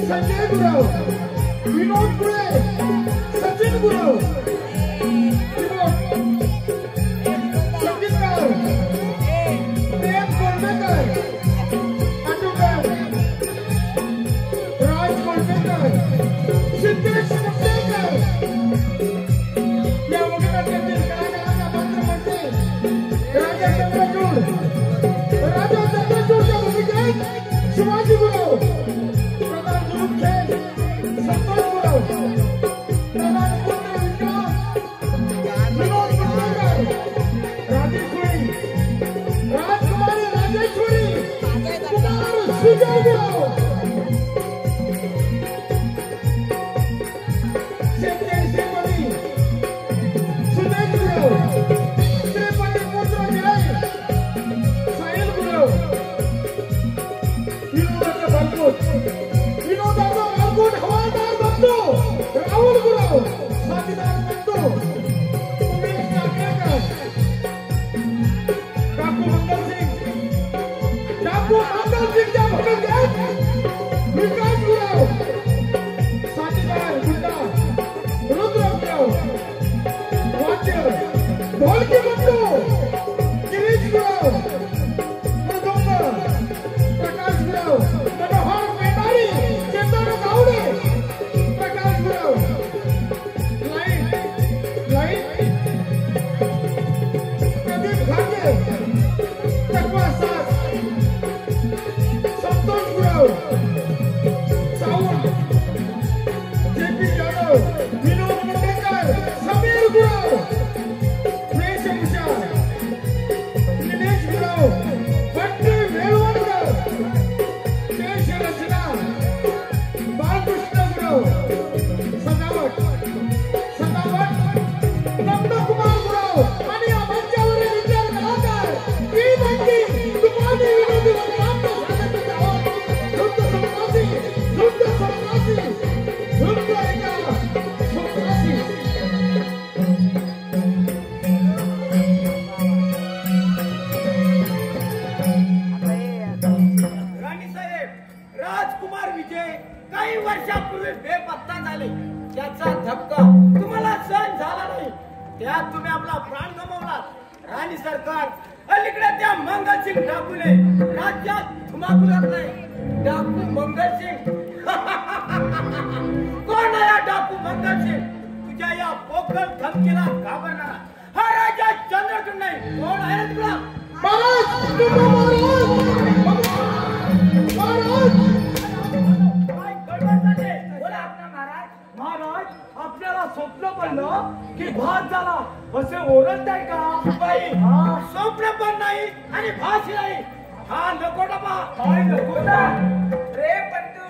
संजय गुरव, विनोद गुळे, सचिन गुरव, संगीतकार प्रेम कोंडकर, अटूकर, राज कोंडकर, सिद्धेश मुक्तेकर या वगैरे कलाकारांना पात्र म्हणते राजा चंद्रचूड या भूमिकेत शिवाजी गुरव, प्रधान मुख्य संतोष गुरव, प्रधान पुत्र विनोद कुंभकर, राजेश्वरी राजकुमारी राजेश्वरी कुमार सुजय गुरव, शेट्टी श्रीपती सुजय गुरव, श्रीपती पुत्र जय साहिल गुरव, विनोदाचा बालकोट हवालदार बंधू राहुल गुरव, साथीदार बंधू उमेश नागेकर, डाकू मंगल सिंगच्या भूमिकेत विकास गुरव, साथीदार गुंडा रुद्र गुरव, वाद्य ढोलकी बंधू गिरीश गुरव, मृदुंग प्रकाश गुरव, मनोहर पेंडारी, चेतन गावडे, प्रकाश गुरव, लाईट प्रदीप घाटे, तक्वा साथ, संतोष गुरव, साऊंड जेपी यादव, विनोद मुंडेकर, समीर गुरव, वेशभूषा निलेश गुरव, बंटी वेळवणकर, देश रचना बालकृष्ण गुरव, सजावट नंदकुमार गुरव आणि या मंचावरील इतर कलाकार ही बंटी तुम्हाला विनोदी वर्गात स्वागत करावं. शुद्ध संप्रासी शुद्ध एका संप्रासी राणी साहेब, राजकुमार विजय काही वर्षापूर्वी बेपत्ता झाले. त्याचा धक्का तुम्हाला सहन झाला नाही. त्यात तुम्ही आपला प्राण गमावला. राणी सरकार, अलीकडे त्या मंगलसिंग डाकूने राज्यात धुमाकूल घातलाय. डाकू मंगलसिंग कोण आहे? डाकू मंगलसिंग तुझ्या या पोकळ धमकीला घाबरणारा हा राजा चंद्रचूड नाही. कोण आहे तुला? महाराज, आपल्याला स्वप्न पडलं की भात झाला असे ओरडताय का? बाई, स्वप्न पण नाही आणि भाषी नाही. हा नकोटा पा. काय नकोटा? रे बंधू,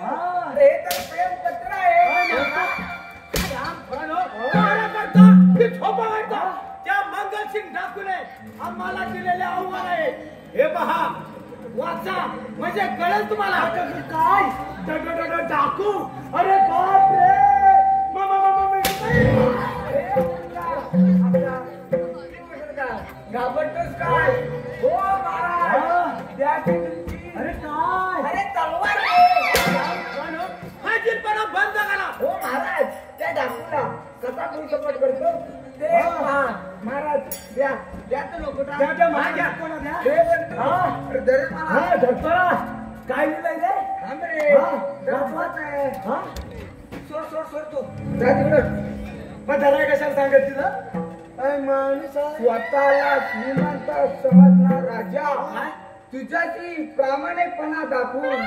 हे तर प्रेम पत्र आहे. त्या मंगलसिंग डाकूने आम्हाला दिलेले आव्हान आहे. हे पहा, वाचा म्हणजे कळेल तुम्हाला. काय डाकू? अरे बाप रे! घाबरतोस काय? हो महाराज, द्या की तुमची. अरे काय? अरे तलवार हा जिरपणा बंद करा. हो महाराज, त्या डाकूला कसा कोण सपोर्ट करतो ते पहा. महाराज, द्या द्या तो लोकोटा. द्या माझ्या कोणा द्या. हे बंधू, अरे धर मला. हा धरतोरा. काय लिहिलंय रे? थांब रे. दाखवाच आहे. हा सोड तू. जा तिकडं. मग धराय कशाला सांगत तिथं? स्वतःला श्रीमंत समजणार राजा तुझ्याची प्रामाणिकपणा दाखवून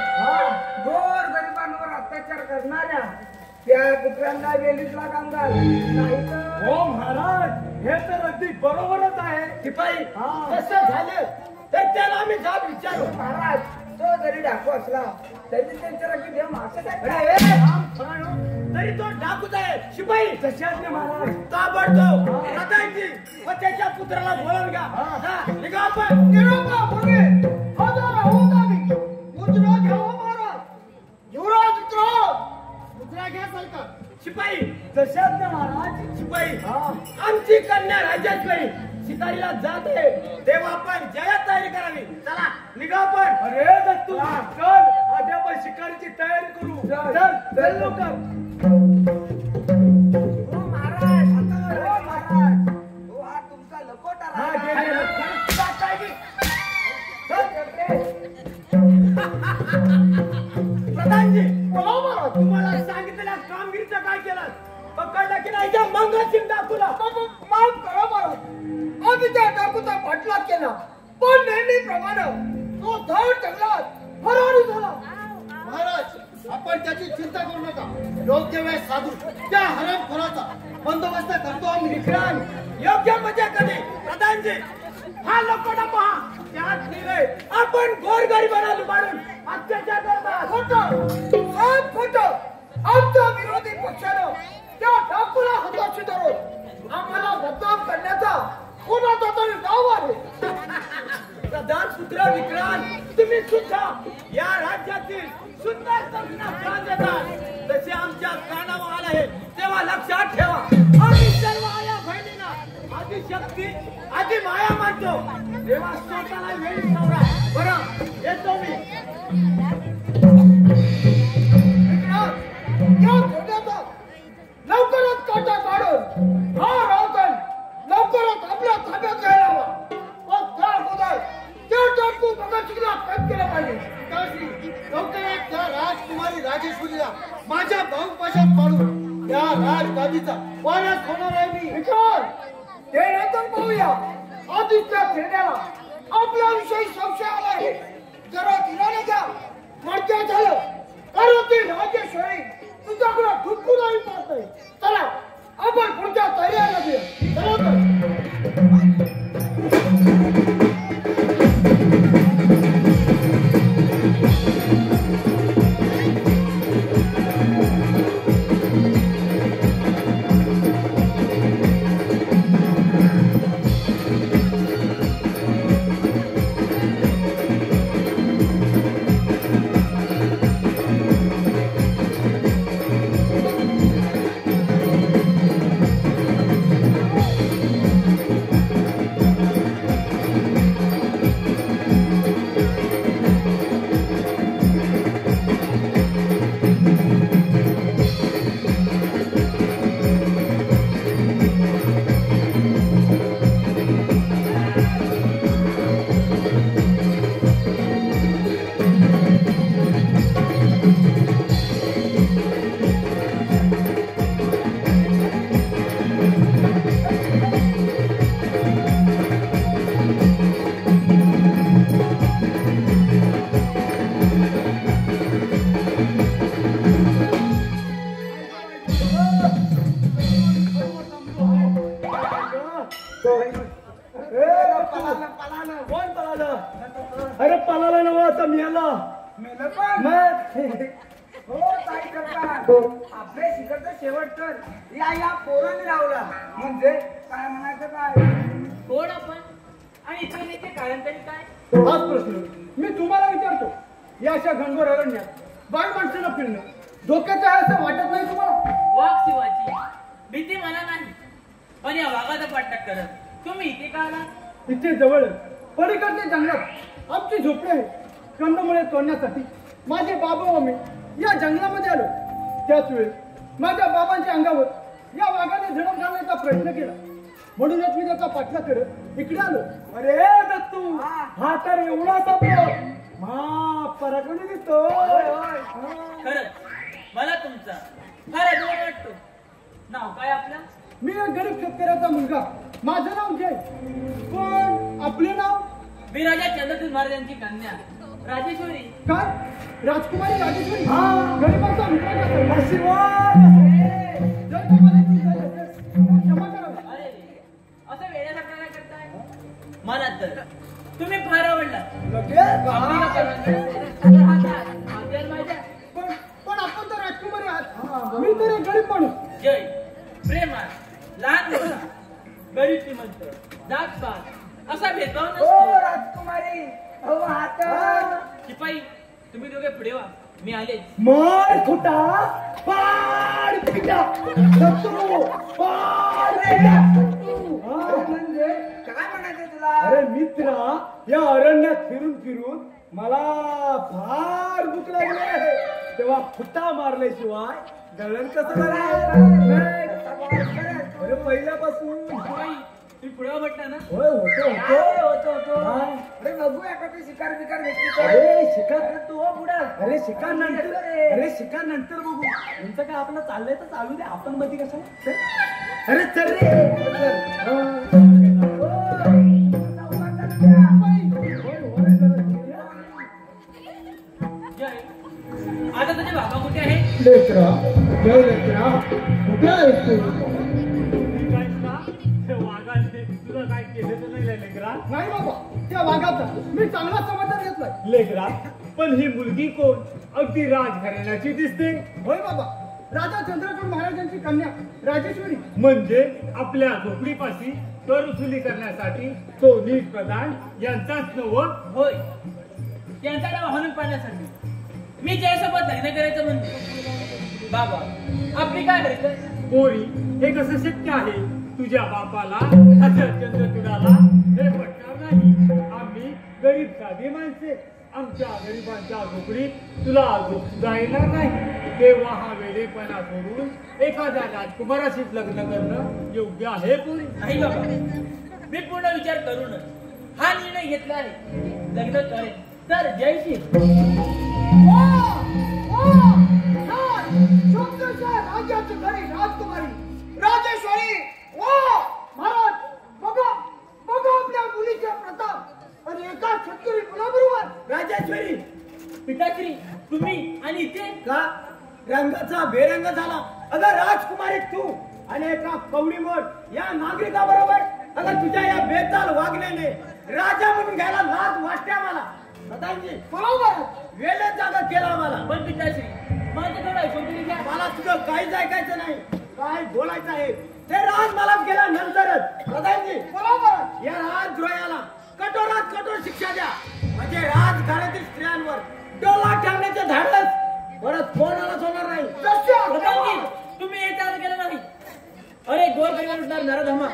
गोर गरिबांवर अत्याचार करणाऱ्या त्या पुत्रांना वेलीतला कामगार नाही तर. हो महाराज, हे तर अगदी बरोबरच आहे. शिपाई, कसं झालं तर त्याला आम्ही जाब विचारू. महाराज, तो जरी डाकू असला तरी त्यांच्या रगी देव असं तरी तो डाकूच आहे. शिपाई, तशाच नाही महाराज. ताबडतोब रतांची व त्याच्या पुत्राला बोलावून घ्या. निघा आपण. निरोपा पुढे. हजारा होत आम्ही. उजरा घ्यावं महाराज. निघा पण. अरे दत्तू चल आज आपण शिकारीची तयारी करू. चल चल लवकर. हो महाराज, हो महाराज, हो हा तुमचा लकोटा हा, राजा. घे, घे, घे. प्रधानजी, तुम्हाला सांगितलेल्या कामगिरीचं काय केलं? पकडलं की नाही त्या मंगळसिंग डाकूला? माफ करा मला. आम्ही त्या डाकूचा पाठलाग केला, पण नेहमीप्रमाणे तो धाड जंगलात फरारी झाला. महाराज आपण त्याची चिंता करू नका. योग्य वेळ साधू त्या हरामखोराचा बंदोबस्त करतो आम्ही. विक्रांत, योग्य मजा कधी? प्रधानजी, हा लकोटा पहा. त्यात निघे आपण गोरगरिबांना लुबाडून अत्याचार करतात. खोटं, साफ खोटं. आमच्या विरोधी पक्षानं त्या डाकूला हाताशी धरून आम्हाला बदनाम करण्याचा कोणाचा तरी डाव आहे. प्रधान पुत्र विक्रांत, तुम्ही सुद्धा या राज्यातील सुंदर कन्या प्राण देतात. जसे आमच्या कानावर आलं आहे तेव्हा लक्षात ठेवा, आम्ही सर्व आया बहिणींना आधी शक्ती आधी माया मानतो. तेव्हा स्वतःला वेळी नवरा. बरं, येतो मी. विक्रांत, या घोड्याचा लवकरच काटा काढून हा रावण लवकरच आपल्या ताब्यात घ्यायला हवा. मग त्या अगोदर त्या डाकू भगतसिंगला कैद केलं पाहिजे. पिताश्री, लवकरात त्या राजकुमारी राजेश्वरीला माझ्या भाऊपाशात पाडून त्या राजगादीचा वारस होणार आहे मी. विक्रांत, ते नंतर पाहूया. आधीच त्या खेळण्याला आपल्याविषयी संशय आला आहे. जरा धीराने घ्या. मडक्या झालं कारण ती राजेश्वरी तुझ्याकडे ढुकूनही पाहत नाही. चला आपण पुढच्या तयारीला घेऊ. चला तर. कोण पळालं? अरे पळाला नव्हा आता मेला. हो काय करतात? आपले शिखरचं शेवट कर. या पोराने लावला. म्हणजे काय म्हणायचं काय? कोण आपण आणि इथे नेते कारण तरी काय? हाच प्रश्न मी तुम्हाला विचारतो. या अशा घनघोर अरण्यात बाळ माणसानं फिरणं धोक्याचं आहे असं वाटत नाही तुम्हाला? वाघ शिवाची भीती मला नाही, पण या वाघाचा पाठलाग करत तुम्ही इथे का आला? इथे जवळ पलीकडच्या जंगलात आमची झोपडी आहे. कंदमुळे तोडण्यासाठी माझे बाबा व मी या जंगलामध्ये आलो. त्याच वेळी माझ्या बाबांच्या अंगावर या वाघाने झडप घालण्याचा प्रयत्न केला. म्हणूनच मी त्याचा पाठलाग करत इकडे आलो. अरे दत्तू, हा तर एवढा सापडो हा पराक्रमी दिसतो. खरंच मला तुमचा फार अभिमान वाटतो. नाव काय आपलं? मी एक गरीब शेतकऱ्याचा मुलगा. माझं नाव जय. पण आपले नाव? विराजा चंद्रचूड महाराजांची कन्या राजेश्वरी. काय? राजकुमारी राजेश्वरी? गरीबाचा मित्राचा आशीर्वाद. जर तुम्हाला चूक झाली असेल, तर क्षमा करावी. अरे असं वेड्यासारखं काय करताय? मला तर तुम्ही फार आवडला. पण आपण तर राजकुमारी आहात. मी तर एक गरीब माणूस. जय प्रेमात लहान मोठा गरीब श्रीमंत जात पात असा भेदभाव हो नसतो. राजकुमारी, हो आता शिपाई तुम्ही दोघे पुढे व्हा, मी आलेच. मार खोटा पाड पिटा दत्तू पाड पिटा. म्हणजे काय म्हणायचं तुला? अरे मित्रा, या अरण्यात फिरून फिरून मला फार भूक लागली आहे. तेव्हा फुटा मारल्याशिवाय दळण कसं करायचं? अरे पहिल्यापासून तुम्ही पुढे म्हटलं ना. होय होतो. अरे बघूया का ते शिकार बिकार भेटते अरे शिकार तू हो पुढे. अरे शिकार नंतर बघू. तुमचं काय आपलं चाललंय तर चालू दे. आपण मध्ये कशाला? अरे चल रे. आता तुझे बाबा कुठे आहे? लेकरा, जय लेकरा, कुठे आहेस तू? नाही बाबा, त्या वाघाचा मी चांगला समाचार घेतलाय. लेकरा, पण ही मुलगी कोण? अगदी राजघराण्याची दिसते. होय बाबा, राजा चंद्रचूड महाराजांची कन्या राजेश्वरी. म्हणजे आपल्या झोपडीपाशी कर वसुली करण्यासाठी तो नीट प्रधान यांचाच नवं. होय, त्यांचा डाव हाणून पाडण्यासाठी मी जयसोबत लग्न करायचं म्हणते. बाबा, आपली काय करायचं? पोरी, हे कसं शक्य आहे? तुझ्या बापाला, राजा चंद्रचूडाला हे पटणार नाही. आम्ही गरीब साधी माणसे. आमच्या गरिबांच्या झोपडीत तुला सुद्धा येणार नाही. तेव्हा हा वेडेपणा सोडून एखाद्या राजकुमाराशीच लग्न करणं योग्य आहे. पोरी, नाही बाबा, मी पूर्ण विचार करून हा निर्णय घेतला आहे. लग्न करेन तर जयशी. राज्याची घरी राजकुमारी राजेश्वरी. महाराज बघा आपल्या मुलीचे प्रताप आणि एका शेतकरी मुलाबरोबर. राजेश्वरी, पिताश्री, तुम्ही आणि इथे का रंगाचा बेरंग झाला? अगं राजकुमारी तू आणि एका कवडीमोठ या नागरिकाबरोबर. अगं तुझ्या या बेताल वागण्याने राजा म्हणून घ्यायला लाज वाटते मला. प्रधानजी, बरोबर वेळेत जागा केला मला. पण पिताश्री, माझं थोडं ऐकून घ्या. मला तुझं काहीच ऐकायचं नाही. काय बोलायचं आहे ते राज मला गेल्यानंतरच. प्रधानजी, बरोबर या राजद्रोहाला कठोरात कठोर शिक्षा द्या. म्हणजे राजघराण्यातील स्त्रियांवर डोला ठेवण्याचे धाडस परत कोणालाच होणार नाही. प्रधानजी, तुम्ही हे चालू केलं नाही. अरे गोरगरीबावर उठणार नरधमा,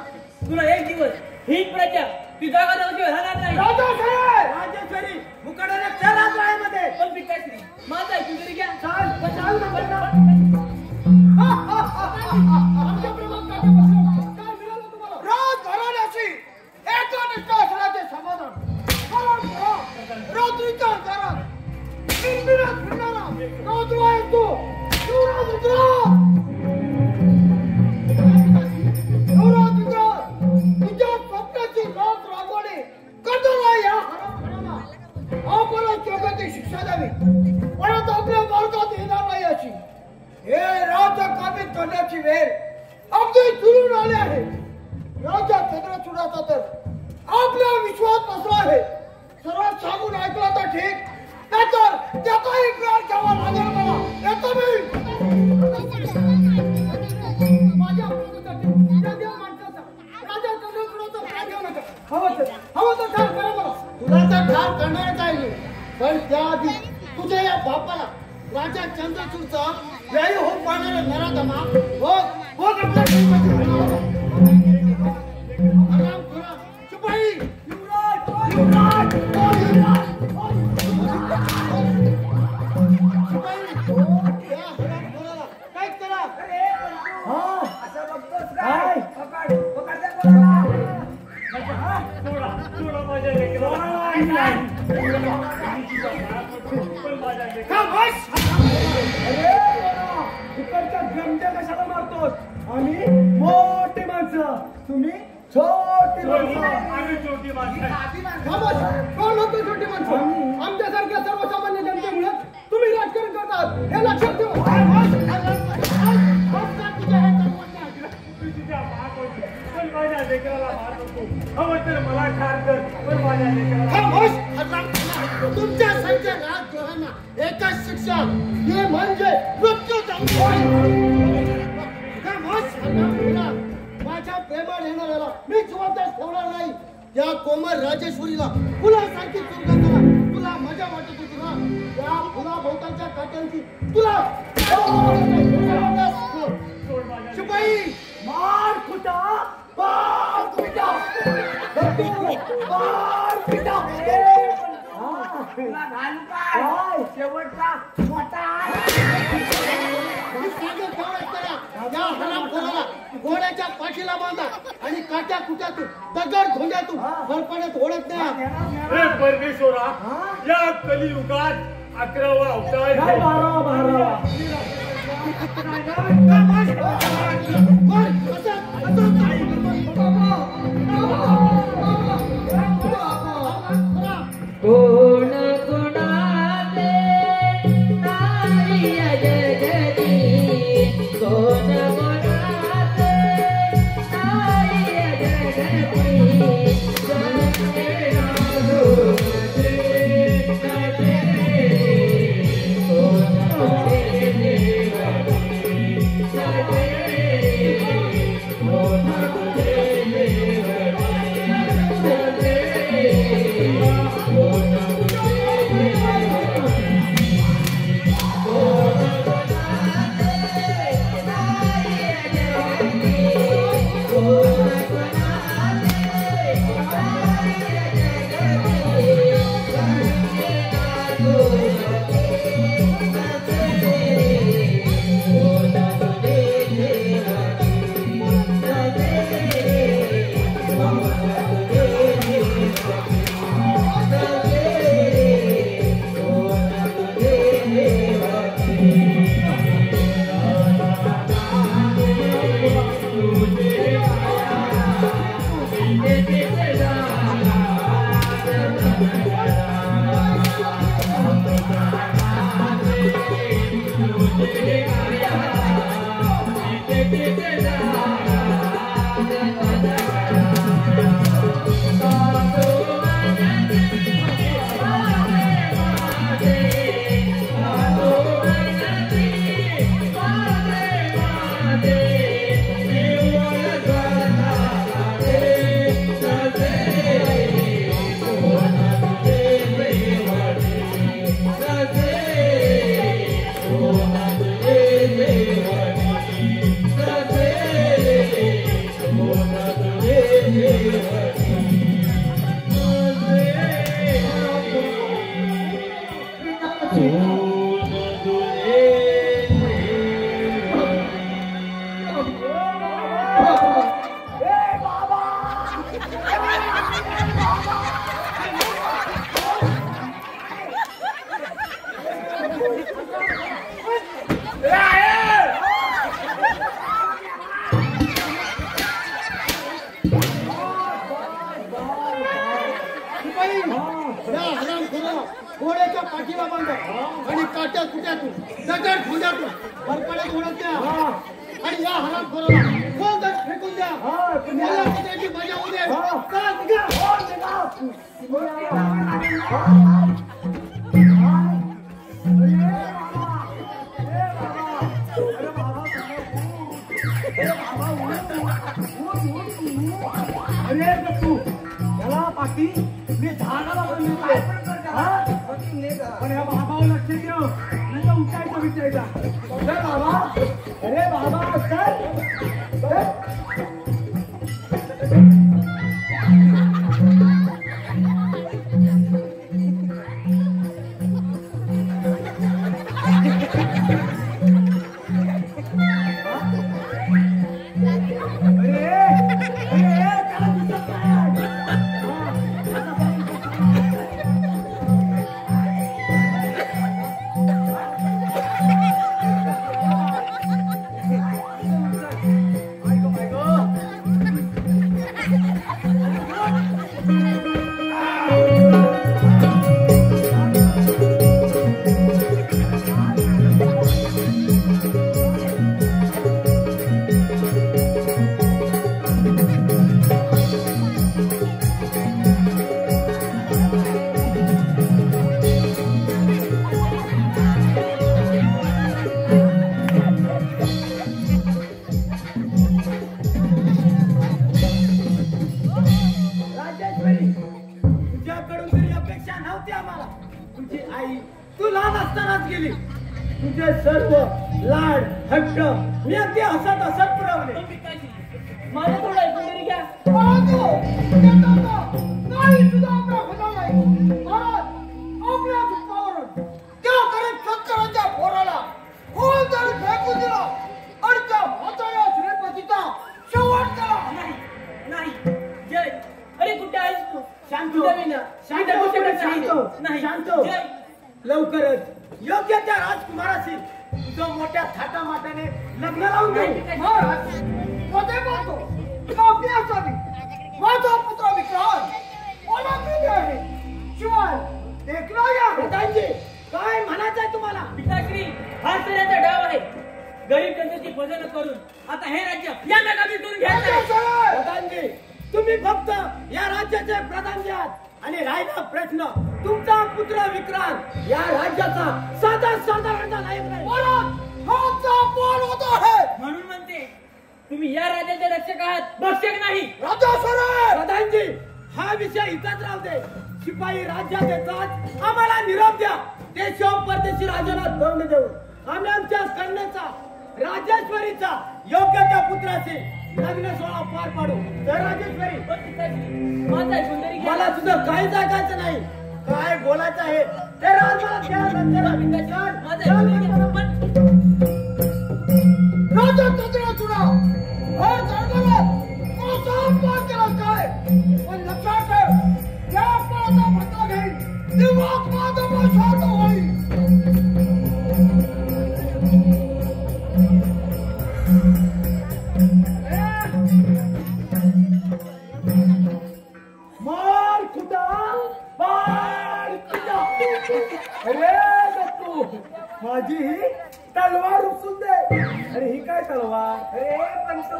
तुला एक दिवस ही प्रजा तुझ्या गावाची राहणार नाही. राजेश्वरी, मुकाट्याने त्या राजवाड्यामध्ये. पण पिताश्री, माझं ऐकून तरी घ्या. आमच्या प्रेमात काय मिळालं तुम्हाला? राजघराण्याची एकनिष्ठ असण्याचे समाधान. रात्रीच्या अंधारात बिनबिनत फिरणारा राजवा आहे तो. तुझ्या स्वप्नाची रात राबवणे कधीला या हरामखोराला आपल्याला जगाची शिक्षा द्यावी. परत आपल्या मार्गात येणार नाही अशी हे राज्य काबीज करण्याची वेळ अगदी दुरून आली आहे. राजा चंद्रचूडाचा तर आपला विश्वास बसला आहे. सर्वात सांगून ऐकला तर ठीक, नाहीतर त्याचाही प्राण घ्यावा लागेल मला. येतो मी. माझ्या प्रभूसाठी त्या देव माणसाचा राजा चंद्रचूडाचा प्राण घेऊ नका. हवं तर ठार करा मला. तुला तर ठार करणारच आहे, पण त्याआधी तुझ्या या बापाला राजा चंद्रचूडचा व्यायू हो पाहणारा नराधमा हो आपल्या शिपाई युवराज काय करा. असं बघतोस काय? पकड थोडा माझ्या लेकराला. पण माझ्या लेकराला इकडच्या गमत्या कशाला मारतोस? आम्ही मोठी माणसं, तुम्ही छोटी माणसं. आम्ही छोटी माणसं. कोण होतो छोटी माणसं? आमच्यासारख्या सर्वसामान्य जनतेमुळे तुम्ही राजकारण करतात, हे लक्षात तुझ्या महाकोटी पण माझ्या लेकराला मार नको. हवं तर मला ठार कर, पण माझ्या लेकराला. तुमच्यासारख्या राजद्रोहांना एकच शिक्षा, हे म्हणजे मृत्यू. माझ्या प्रेमात येणाऱ्याला मी जिवंत ठेवणार नाही. त्या कोमल राजेश्वरीला फुलासारखी चूक करा. तुला मजा वाटत होती ना त्या फुलाभोवताच्या काट्यांची? तुला शिपाई मार कुठा, मार कुठा. तुला घालू काय शेवटचा मोठा मी सांगेन तेवढंच करा. या हरामखोराला घोड्याच्या पाठीला बांधा आणि काट्या कुट्यातून दगड धोंड्यातून फरफडत ओढत न्या. हे परमेश्वरा, या कलियुगात 11वा अवतार आहे. कोण कोणाचे नारी जगती, कोण कोणाचे नारी जगती, घोड्याच्या पाठीला बांधा आणि काट्या कुट्यातून दगड धोंड्यातून फरफडत ओढत न्या. आणि या हरामखोराला कोंडत फेकून द्या. याला त्याची मजा होऊ दे. चला निघा. अरे तू याला पाठी मी झाडाला बनवले पण ह्या बाबावर लक्ष ठेव नाही तर उठायचा विचारायचा. चल बाबा, अरे बाबा चल. तुझे सर्व लाड हट्ट मी अगदी हसत हसत पुरवले. माझं थोडं ऐकून तरी घ्या. नाही तुझा आपला होता नाही. आज आपल्या नाही. शांत जय. लवकरच योग्य त्या राजकुमाराशी तुझं मोठ्या थाटामाटाने लग्न लावून देऊ. महाराज मध्ये पाहतो आपली असावी माझा पुत्र विक्रांत ओळखलेले आहे. शिवाय देखला या प्रधानजी काय म्हणायचंय तुम्हाला? पिताश्री हा सऱ्याचा डाव आहे. गरीब जनतेची फसवणूक करून आता हे राज्य या नगामी करून घ्यायचं आहे. प्रधानजी तुम्ही फक्त या राज्याचे प्रधानजी आहात आणि राहिला प्रश्न तुमचा पुत्र विक्रांत या राज्याचा साधा साधारणता नायक नाही. म्हणून म्हणते तुम्ही या राज्याचे रक्षक आहात, भक्षक नाही. प्रधानजी हा विषय इथंच राहू दे. शिपाई राज्यात येतात आम्हाला निरोप द्या. ते शिव परदेशी राजाला दंड देऊ. आम्ही आमच्या कन्याचा राजेश्वरीचा योग्य त्या पुत्राशी लग्न सोहळा पार पाडू. तर राजेश्वरी पण पिताश्री माझा सुंदरी मला तुझं काहीच ऐकायचं नाही. काय बोलायचं आहे ते राज मला त्यानंतर माझा सुंदरी पण राजा चंद्र तुला भर जळगावात मोठा पार केला काय. पण लक्षात ठेव या पाळाचा बदला घेईन तेव्हा माझं शांत होईल. मार खुदा मार खुदा. अरे दत्तू माझी ही तलवार उचलून दे. अरे ही काय तलवार? अरे पंतू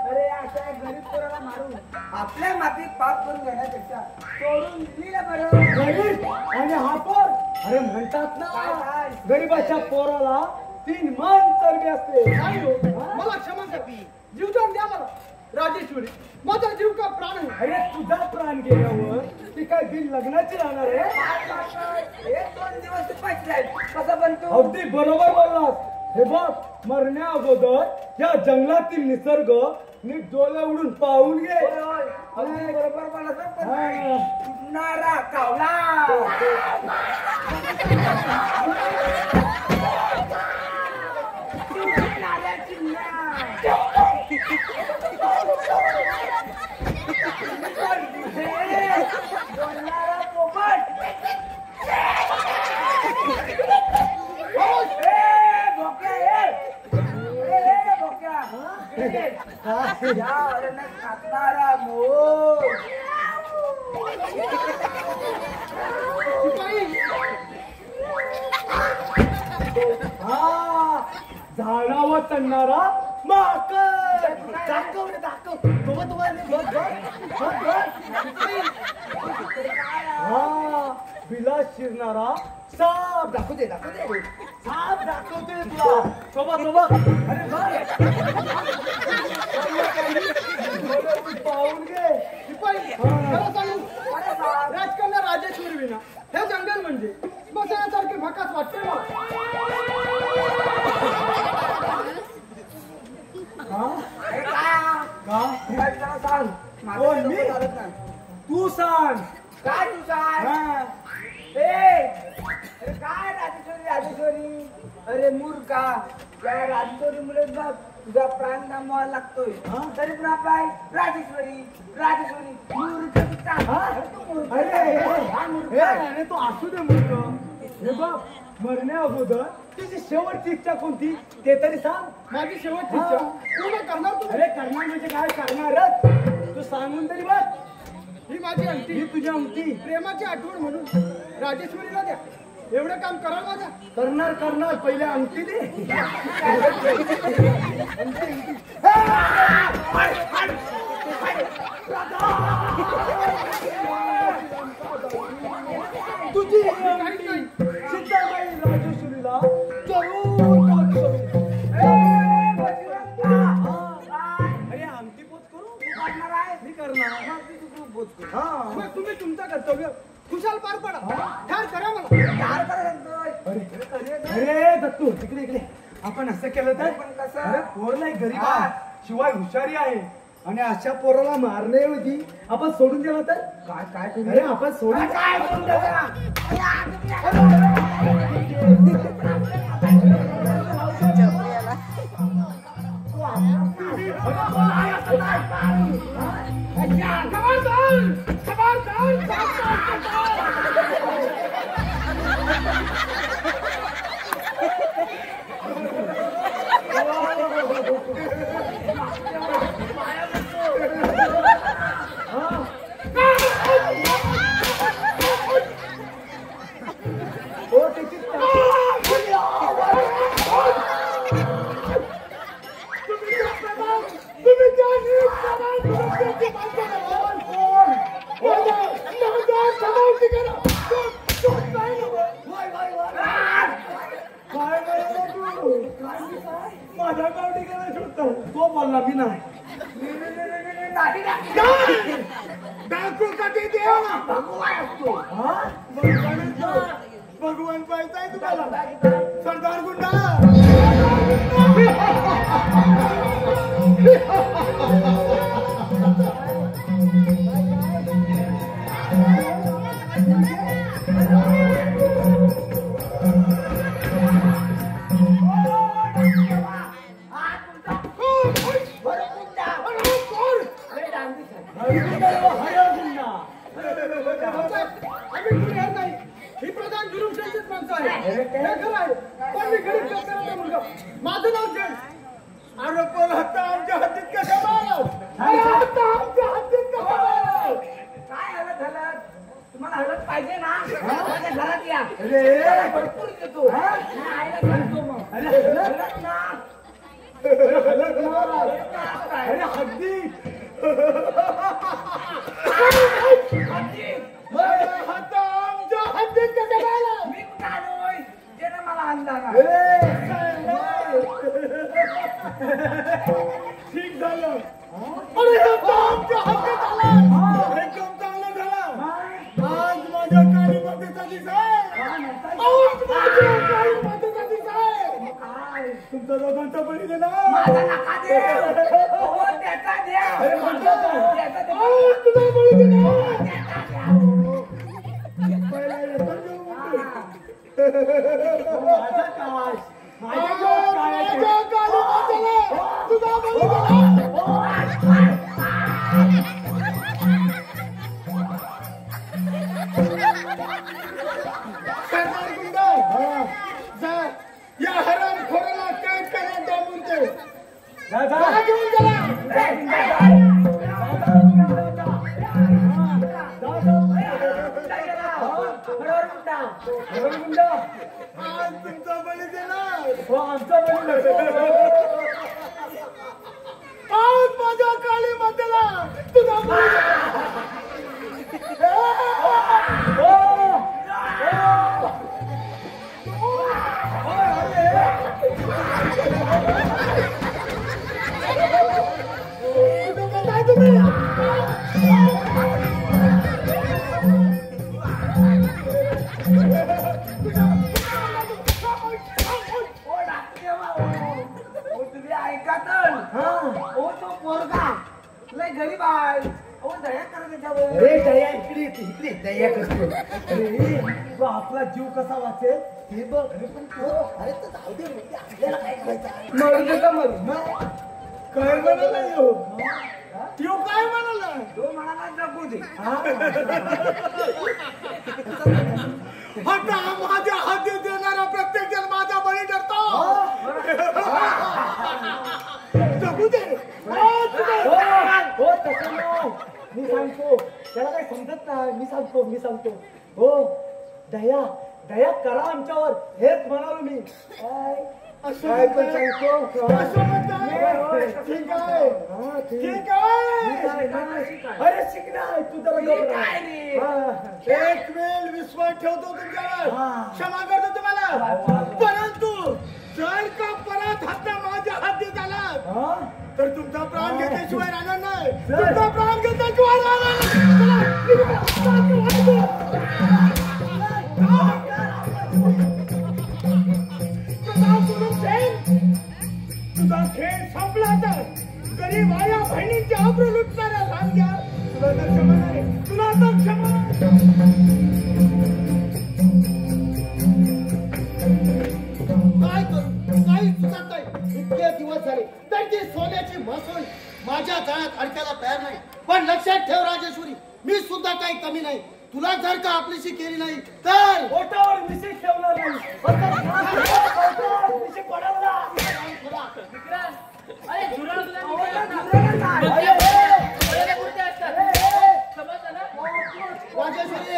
अरे अशा गरीब पोराला मारून आपल्या मातीत पाप करून घेण्यापेक्षा सोडून दिलेलं बरं. गरीब आणि हा पोर. अरे म्हणतात ना गरीबाच्या पोराला 3 मन चरबी असते. नाही हो, मला क्षमा कर. जीवदान द्या मला. राजेश्वरी माझा जीव का प्राण आहे. अरे तुझा प्राण गेल्यावर ती काय बिन लग्नाची राहणार आहे. एक 2 दिवस पाहिजे कसं पंतू. अगदी बरोबर बोललास. हे बघ मरण्या अगोदर या जंगलातील निसर्ग नीट डोळे उडून पाहून घे. अगदी बरोबर बोलला हा. नारा कावला. बोलणारा पोपट. खातारा मोर. हा झाडावर चढणारा माकड. दाखव रे दाखव. हा बिलास शिरणारा साप. दाखव दे साप दाखवते तुला. अरे पाहून घे. राजकन्या राजेश्वरी विना हे जंगल म्हणजे बसण्यासारखे भकास वाटते तू सांग. काय तू सांग. हा. अरे काय राजेश्वरी. अरे मूर्खा त्या राजेश्वरी मुळे बघ तुझा प्राण गमवावा लागतोय. तरी पण आपला राजेश्वरी मूर्ख पिता. अरे तू असू दे मूर्ख. हे बघ मरण्या अगोदर तुझी शेवटची इच्छा कोणती ते तरी सांग. माझी शेवटची इच्छा पूर्ण करणार तू. अरे करणार म्हणजे काय करणारच. तू सांगून तरी बघ. ही माझी अंगठी. ही तुझी अंगठी प्रेमाची आठवण म्हणून राजेश्वरीला द्या. एवढं काम कराल माझा. करणार पहिले अंगठी दे. तुझी अंगठी सीताबाई राजेश्वरीला जरूर दाखव. अरे अंगठी पोच करू. मी करणार. तुम्ही तुमचं कर्तव्य खुशाल पार पडा. ठार करा मला. अरे दत्तू इकडे आपण असं केलं तर. अरे पोर नाही गरीब आहे शिवाय हुशारी आहे. आणि अशा पोराला मारण्याऐवजी आपण सोडून दिला तर काय अरे आपण सोडून खबरदार बोलतो तो बोलला मी नाही डाकू कधी देव भगवान असतो भगवान पाहिजे तुम्हाला सरदार गुंडा ही प्रधान जुलूमशाहीचीच माणसं आहे हे खरं आहे पण मी गरीब शेतकऱ्याचा मुलगा माझं नाव जैन अरे पण आता आमच्या हद्दीत कशा मारला आता आमच्या हद्दीत कशा मारला काय हलत हलत तुम्हाला हलत पाहिजे ना माझ्या घरात या अरे भरपूर देतो आईला सांगतो मग हलत ना अरे हद्दीत आता आमच्या हद्दीत कशा मारला मी कुठं आलोय ते ना मला अंदाज ठीक झालं अरे आता आमच्या हद्दीत आला एकदम चांगलं झालं आज माझ्या काळी मातेचा दिस आहे आज माझ्या काळी मातेचा दिस आहे तुमचा दोघांचा बळी दे ना माझा नका दे हो त्याचा द्या अरे म्हणतो काय? त्याचा द्या. आज तुझा बळी दे ना त्याचा द्या. पहिला येतो घेऊन. माझा काय? माझ्या काळी मातेला तुझा बळी दे ना सरदार गुंडा जा या हराम खोराला कैद करा दाबून ते जा घेऊन गेला आज तुमचा बळी देणार आमचा बळी आज माझ्या काळी मातेला तुझा बळी तुम्ही ऐका तर हो तो पोरगा लय गरीब आहे हो दया करा त्याच्यावर अरे दया इकडे दया कसतो अरे तो आपला जीव कसा वाचेल हे बघ अरे पण तो अरे तर जाऊ दे म्हणजे आपल्याला काय करायचं मरू दे का मरू काय म्हणाला येऊ त्यो काय म्हणाला तो म्हणाला जगू दे आता माझ्या हाती देणारा प्रत्येक जण माझा बळी ठरतो जगू दे हो तसं नाही मी सांगतो त्याला काही समजत नाही मी सांगतो हो दया दया करा आमच्यावर हेच म्हणालो मी काय पण सांगतो ठीक आहे ठीक आहे अरे शिकणार तू जरा एक वेळ विश्वास ठेवतो तुमच्यावर क्षमा करतो तुम्हाला परंतु जर का परत हत्या माझ्या हाती झाला तर तुमचा प्राण घेतल्याशिवाय राहणार नाही तुमचा प्राण घेतल्याशिवाय तुझा खेळ संपला तर गरीब आया बहिणींची आबरू लुटणाऱ्या लांग्या तुला तर क्षमा नाही तुला तर क्षमा काय करू काही सुचत नाही इतके दिवस झाले त्यांची सोन्याची महसूल माझ्या जाळ्यात अडकायला तयार नाही पण लक्षात ठेव राजेश्वरी मी सुद्धा काही कमी नाही तुला जर का आपलीशी केली नाही तर पोटावर विशेष ठेवणार नाही अरे झुरळ राजेश्वरी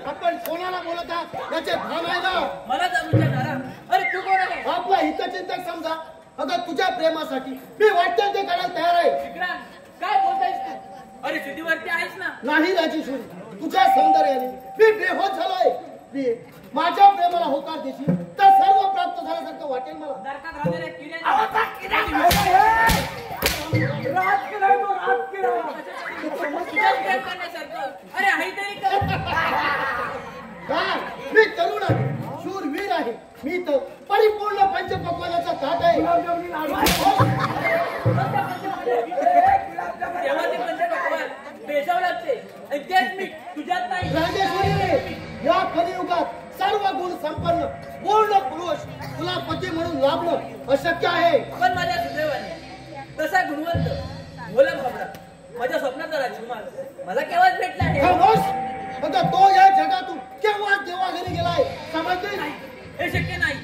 आपण कोणाला बोलत आहात याचे भान आहे ना मला अरे तू कोण आहे आपला हितचिंतक समजा अगं तुझ्या प्रेमासाठी मी वाटतं ते करायला तयार आहे विक्रांत काय बोलतायस तू अरे सिद्धीवरती आहेस ना नाही राजेश्वरी तुझ्या सौंदर्याने मी बेहोश झालोय माझ्या प्रेमाला होकार देशील तर सर्व प्राप्त उद्ध्वस्त झाल्यासारखं वाटेल मला. नरकात राहणाऱ्या किड्याने राज केलाय तो, राज केला. तुझ्याच प्रेम करण्यासारखं. अरे आई तरी कर. काय? मी तरुण आहे, शूरवीर आहे. मी तर परिपूर्ण पंचपक्वानाचा ताट आहे. गुलाबजामुनी लाडू. तेव्हा ते पंचपक्वान्न बेसावं लागते. आणि तेच मी तुझ्यात नाही. राजेश्वरी, या कलियुगात सर्व गुण संपन्न पूर्ण पुरुष तुला पती म्हणून लाभणं अशक्य आहे. पण माझ्या सुदैवाने तसा गुणवंत बोला भाबडा माझ्या स्वप्नाचा राजकुमार मला केव्हाच भेटला आहे. खामोश! आता तो या जगातून केव्हा देवाघरी गेलाय समजले नाही. हे शक्य नाही.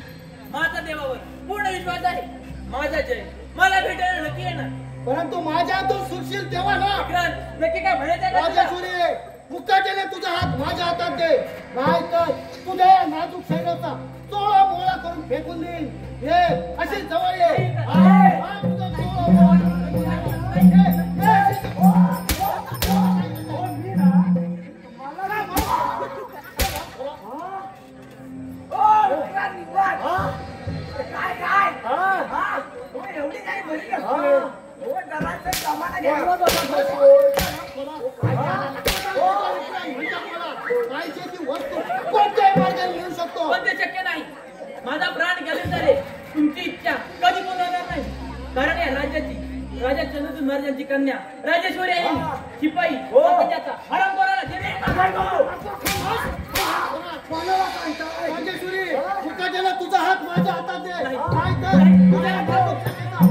माझा देवावर पूर्ण विश्वास आहे. माझा जय मला भेटायला नक्की येणार. परंतु माझ्या हातून सुटशील तेव्हा ना. विक्रांत नक्की काय म्हणायचं आहे का तुला? राजेश्वरी, मुक्काटेने तुझा हात माझ्या हातात दे, नाहीतर तुझ्या या नाजूक शरीराचा चोळा मोळा करून फेकून देईन. ये अशी जवळ ये. हा, तुझा चोळा मोळा करून फेकून देईन. ये, अशी पाहिजे ती वस्तू कोणत्याही मार्गाने मिळू शकतो. पण ते शक्य नाही. माझा प्राण गेले तरी तुमची इच्छा कधी पूर्ण होणार नाही. कारण या राज्याची राजा चंद्रचूड महाराजांची कन्या राजेश्वरी आहे. शिपाई त्याचा हडपकोराला राजेश्वरी, मुक्काटेने तुझा हात माझ्या हातात दे, नाहीतर तुझ्या या नाजूक शरीराचा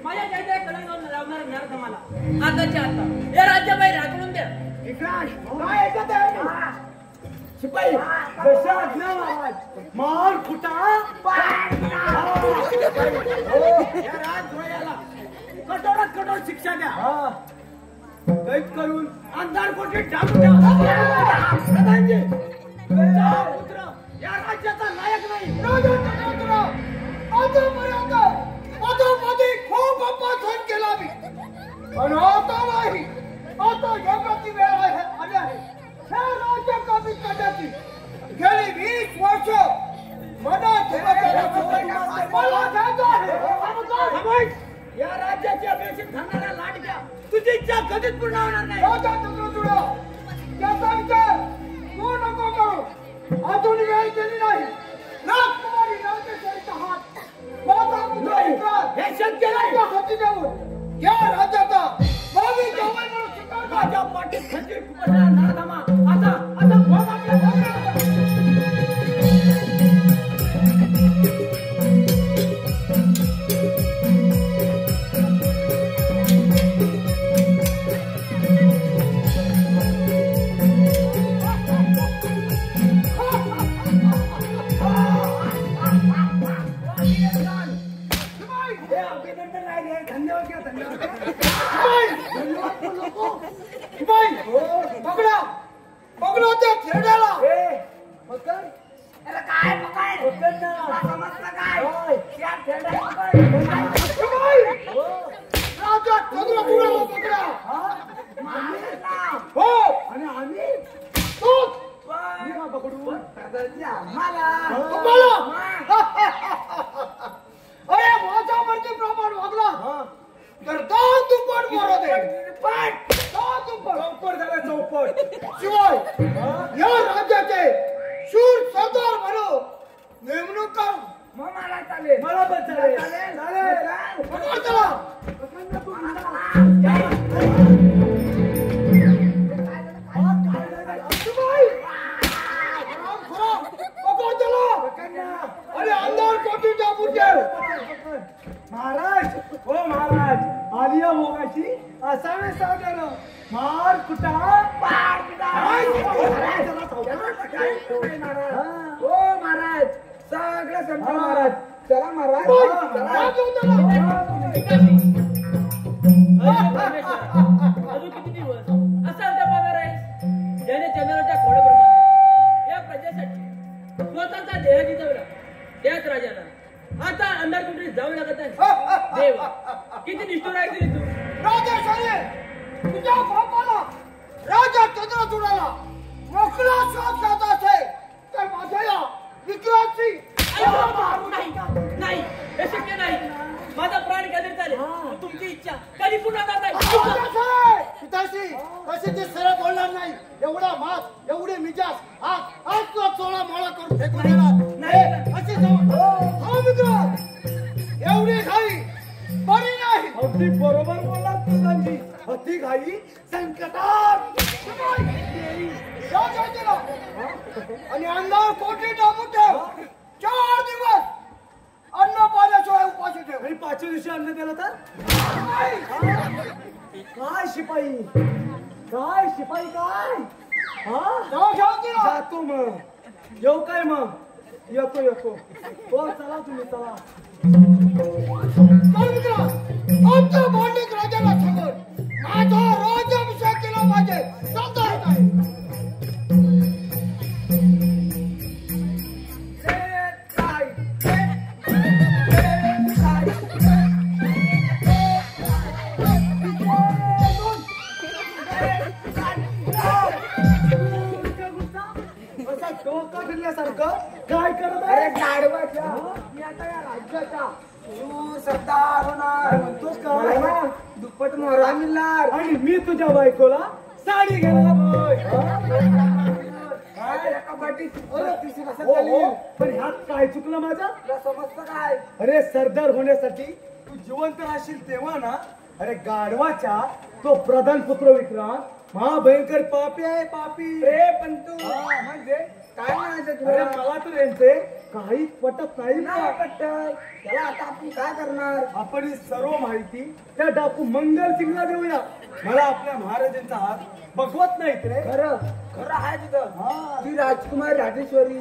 माझ्या जयजय कडून लावणार नरधमाला आताच्या आता या राज्याबाहेर हाकलून द्या. विक्रांत, काय ऐकत आहे? शिपाई जशा आज्ञा महाराज. मार फुटा या राजद्रोहाला कठोरात कठोर शिक्षा द्या. कैद करून अंधार कोठीत टाकून द्या. प्रधानजी, तुमचा पुत्र या राज्याचा नायक नाही. आतापर्यंत अधोमधी खूप अपमान केला मी, पण आता नाही. आता जगाची वेळ आली आहे. हे राज्य कमी करण्याची गेली 20 वर्ष मनात मला जायचं आहे. या राज्याची अपेक्षित ठरणाऱ्या लाडक्या तुझी इच्छा कधीच पूर्ण होणार नाही. राजा चंद्रचूड, त्याचा विचार तू नको करू. अजून वेळ गेली नाही. राजकुमारी राजेश्वरीचा हात माझा पुत्र विक्रांत हे शक्य नाही. त्याच्या हाती देऊन या राज्याचा भावी जावई म्हणून स्वीकार कर. माझ्या पाठीत खंजीर खुपसणारा नरधमा आता भोग आपल्या भोगाला. हे अभिनंदन नाही रे. धन्यवाद घ्या, धन्यवाद. पकडा पकडा त्या थेरड्याला. पकड. काय पकाय पकड ना. समजलं काय या खेळात राजा चंद्रचूडाला पकडा. हो, आणि आम्ही तूच मी का पकडू? तुम्हाला अरे माझ्यावरती प्रमाण वागला तर 10 दुप्पट मारू दे. 10 दुप्पट. चौपट झाला, चौपट. शिवाय या राज्याचे शूर सरदार म्हणून नेमणूक कर. मला चालेल. मला पण चालेल. चालेल. पकड त्याला. अरे अंधार कोटी टाकून ठेव. महाराज, हो महाराज, आलिया भोगाची असावे सावधान. मार कुठा हो महाराज, सगळं समजा महाराज. चला महाराज, अजून किती दिवस असा आमच्या पगार आहे ज्याने चंद्राच्या घोड्याप्रमाणे या प्रजेसाठी स्वतःचा देह जिजवला त्याच राजाला आता अंधार कुठे जाऊ लागत आहे. देवा किती निष्ठुर आहे तरी तू. राजेशाही तुझ्या बापाला राजा चंद्रचूडाला मोकळा श्वास जात असेल तर माझ्या या विक्रांतची नाही नाही हे शक्य नाही. माझा प्राण कधी चालेल तुमची इच्छा कधी पुन्हा जात आहे. पिताश्री कशी ते सरळ बोलणार नाही. एवढा मास एवढे मिजाज आज तुला चोळा मोळा करून फेकून देणार नाही. अशी हो मित्र एवढी घाई बरी नाही. अगदी बरोबर बोलला प्रधानजी. अति घाई संकटात. आणि अंगावर कोटी टाकून ठेव. 4 दिवस अन्न पाण्याशिवाय उपाशी ठेव. आणि 5व्या दिवशी अन्न दिलं तर काय शिपाई काय जाऊ ठेव तिला. जातो मग. येऊ काय मग. येतो हो चला तुम्ही चला. तर मित्र आमच्या मांडलिक राजाला सांगून माझा राज्याभिषेक केला पाहिजे. चालता येत आहे. डोकं फिरल्यासारखं काय करत अरे आहे. गाढवाच्या मी आता या राज्याचा सरदार होणार. म्हणतोस काय. दुप्पट मोहरा मिळणार. आणि मी तुझ्या बायकोला साडी घेणार. पण ह्यात काय चुकलं माझं. समजतं काय. अरे सरदार होण्यासाठी तू जिवंत राहशील तेव्हा ना. अरे गाढवाच्या तो प्रधान पुत्र विक्रांत महाभयंकर पापी आहे पापी. रे पण तू म्हणजे काय म्हणायचं अरे तुला. मला तर यांचे काहीच पटत नाही. नाही पटत. त्याला आता आपण काय करणार. आपण ही सर्व माहिती त्या डाकू मंगल सिंगला देऊया. मला आपल्या महाराजांचा हात बघवत नाहीत रे. खरं खरं आहे तिथं. ती राजकुमार राजेश्वरी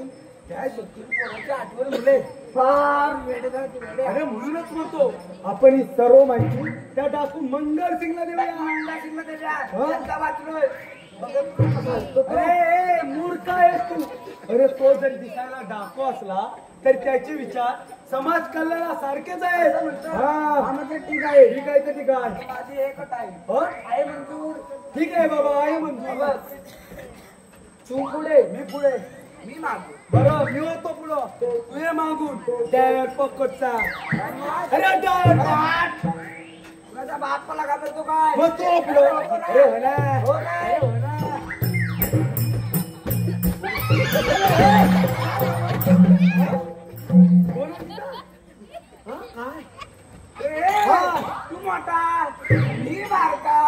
त्या शक्तीची आठवण मुले फार वेडे. अरे म्हणूनच म्हणतो आपण ही सर्व माहिती त्या डाकू मंगल सिंगला देऊया. अरे मूर्ख आहेस तू. अरे तो जर दिसायला डाकू असला तर त्याचे विचार समाज कल्याणासारखेच आहेत. हा ठीक आहे. ठीक आहे तर ठीक आहे. माझी एकच आहे. हो? आहे मंजूर. ठीक आहे बाबा आहे मंजूर. तू पुढे मी पुढे. मी मागू. बरं मी होतो पुढं तू ये मागून. डायरेक्ट पक्कोचा. अरे डायरेक्ट माझ्या बापाला घाबरतो काय. मग तो पुढं. अरे हो ना. हो काय. तू मोठा मी बारका.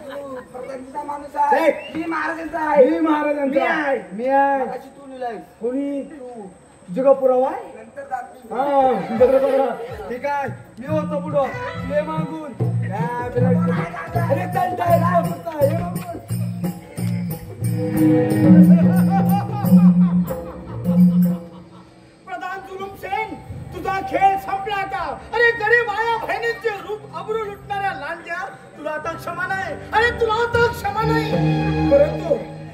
तू प्रधानचा माणूस आहे. मी महाराजांचा आहे. मी महाराजांचा. मी आहे. अशी तू लिहिलाय. कोणी तुझं का पुरावा आहे. नंतर दाखव. हा बरोबर. ठीक आहे मी होतो पुढं तू ये मागून. अरे चल डायरेक्ट प्रधान जुलूम सेन तुझा खेळ संपला आता. अरे गरीब आया बहिणींचे रूप अब्रू लुटणाऱ्या लांडग्या तुला आता क्षमा नाही. अरे तुला आता क्षमा नाही.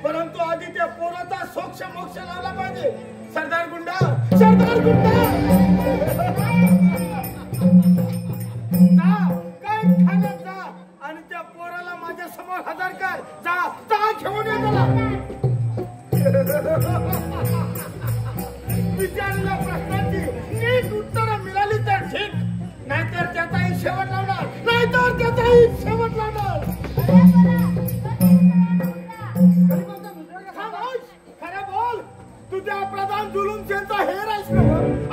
परंतु आधी त्या पोराचा सोक्ष मोक्ष लावला पाहिजे. सरदार गुंडा सरदार गुंडा जा काय ठाण्यात जा आणि त्या पोराला माझ्या समोर हजर कर. जा घेऊन ये त्याला. विचारलेल्या प्रश्नांची नीट उत्तरं मिळाली तर ठीक. नाहीतर त्याचाही शेवट लावणार. नाहीतर त्याचाही शेवट लावणार. खरं बोल. तुझ्या प्रधान जुलूम सेनचा हेर आहेस का.